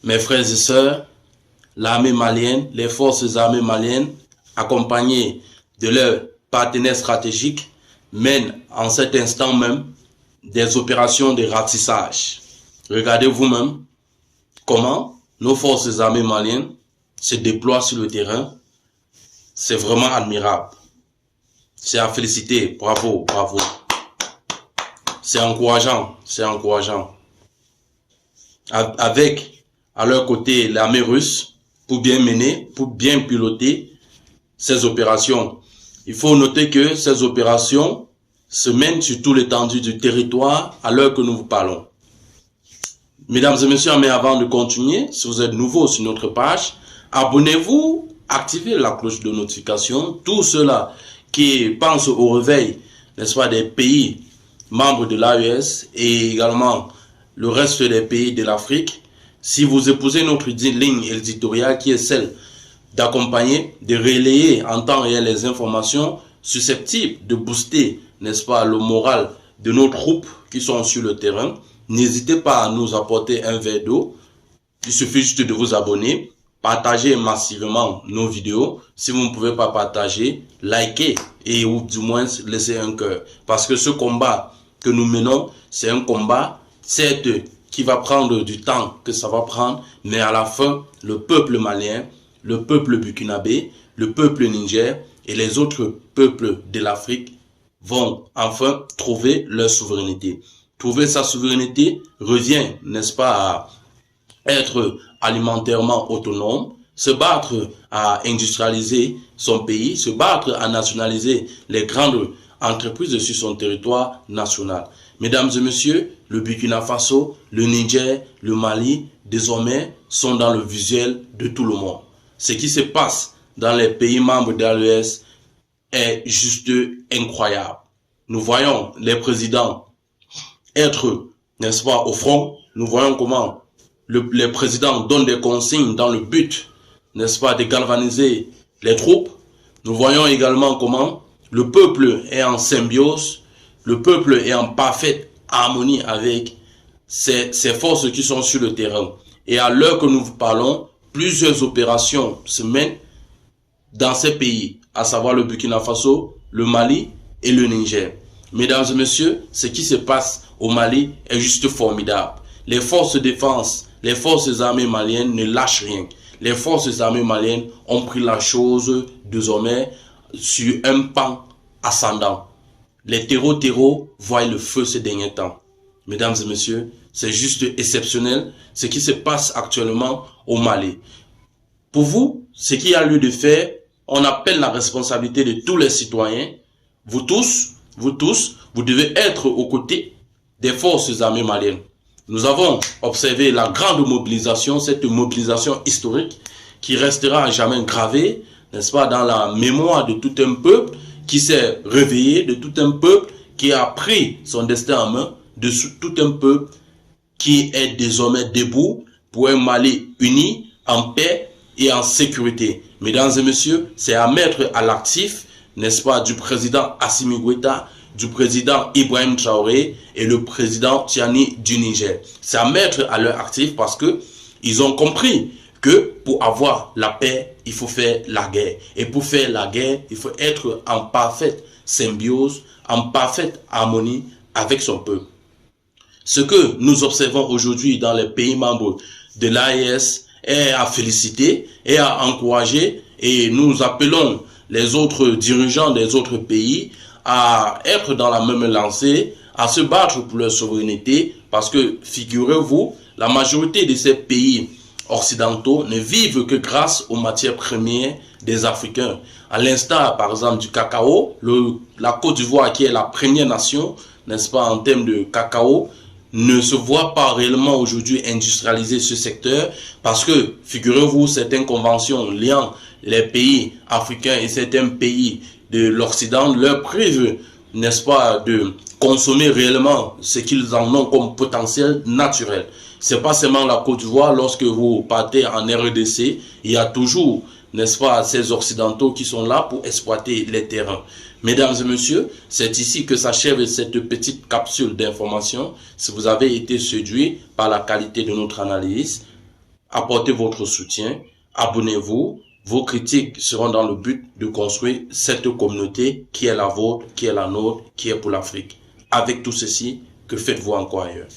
Mes frères et sœurs, l'armée malienne, les forces armées maliennes, accompagnées de leurs partenaires stratégiques, mènent en cet instant même des opérations de ratissage. Regardez vous-même comment nos forces armées maliennes se déploient sur le terrain. C'est vraiment admirable. C'est à féliciter. Bravo, bravo. C'est encourageant, c'est encourageant. Avec à leur côté l'armée russe pour bien mener, pour bien piloter ces opérations. Il faut noter que ces opérations se mènent sur tout l'étendue du territoire à l'heure que nous vous parlons. Mesdames et messieurs, mais avant de continuer, si vous êtes nouveau sur notre page, abonnez-vous, activez la cloche de notification. Tous ceux-là qui pensent au réveil, n'est-ce pas, des pays membres de l'AES et également le reste des pays de l'Afrique, si vous épousez notre ligne éditoriale qui est celle d'accompagner, de relayer en temps réel les informations susceptibles de booster, n'est-ce pas, le moral de nos troupes qui sont sur le terrain, n'hésitez pas à nous apporter un verre d'eau. Il suffit juste de vous abonner, partager massivement nos vidéos. Si vous ne pouvez pas partager, likez et ou du moins laissez un cœur. Parce que ce combat que nous menons, c'est un combat, certes, qui va prendre du temps que ça va prendre, mais à la fin, le peuple malien, le peuple burkinabé, le peuple Niger et les autres peuples de l'Afrique vont enfin trouver leur souveraineté. Trouver sa souveraineté revient, n'est-ce pas, à être alimentairement autonome, se battre à industrialiser son pays, se battre à nationaliser les grandes entreprises sur son territoire national. Mesdames et messieurs, le Burkina Faso, le Niger, le Mali, désormais, sont dans le visuel de tout le monde. Ce qui se passe dans les pays membres de l'AES est juste incroyable. Nous voyons les présidents être, n'est-ce pas, au front. Nous voyons comment les présidents donnent des consignes dans le but, n'est-ce pas, de galvaniser les troupes. Nous voyons également comment le peuple est en symbiose, le peuple est en parfaite harmonie avec ces forces qui sont sur le terrain. Et à l'heure que nous vous parlons, plusieurs opérations se mènent dans ces pays, à savoir le Burkina Faso, le Mali et le Niger. Mesdames et messieurs, ce qui se passe au Mali est juste formidable. Les forces de défense, les forces armées maliennes ne lâchent rien. Les forces armées maliennes ont pris la chose désormais sur un pan ascendant. Les terreaux voient le feu ces derniers temps. Mesdames et messieurs, c'est juste exceptionnel ce qui se passe actuellement au Mali. Pour vous, ce qu'il y a lieu de faire, on appelle la responsabilité de tous les citoyens. Vous tous, vous devez être aux côtés des forces armées maliennes. Nous avons observé la grande mobilisation, cette mobilisation historique qui restera à jamais gravée, n'est-ce pas, dans la mémoire de tout un peuple qui s'est réveillé, de tout un peuple qui a pris son destin en main, de tout un peuple qui est désormais debout pour un Mali uni, en paix et en sécurité. Mesdames et messieurs, c'est à mettre à l'actif, n'est-ce pas, du président Assimi Goïta, du président Ibrahim Traoré et le président Tiani du Niger. C'est à mettre à leur actif parce que ils ont compris que pour avoir la paix, il faut faire la guerre. Et pour faire la guerre, il faut être en parfaite symbiose, en parfaite harmonie avec son peuple. Ce que nous observons aujourd'hui dans les pays membres de l'AES est à féliciter et à encourager, et nous appelons les autres dirigeants des autres pays à être dans la même lancée, à se battre pour leur souveraineté, parce que, figurez-vous, la majorité de ces pays occidentaux ne vivent que grâce aux matières premières des Africains. À l'instar, par exemple, du cacao, la Côte d'Ivoire, qui est la première nation, n'est-ce pas, en termes de cacao, ne se voit pas réellement aujourd'hui industrialiser ce secteur parce que, figurez-vous, certaines conventions liant les pays africains et certains pays de l'Occident leur privent, n'est-ce pas, de consommer réellement ce qu'ils en ont comme potentiel naturel. C'est pas seulement la Côte d'Ivoire, lorsque vous partez en RDC, il y a toujours, n'est-ce pas, ces Occidentaux qui sont là pour exploiter les terrains. Mesdames et messieurs, c'est ici que s'achève cette petite capsule d'information. Si vous avez été séduit par la qualité de notre analyse, apportez votre soutien, abonnez-vous. Vos critiques seront dans le but de construire cette communauté qui est la vôtre, qui est la nôtre, qui est pour l'Afrique. Avec tout ceci, que faites-vous encore ailleurs?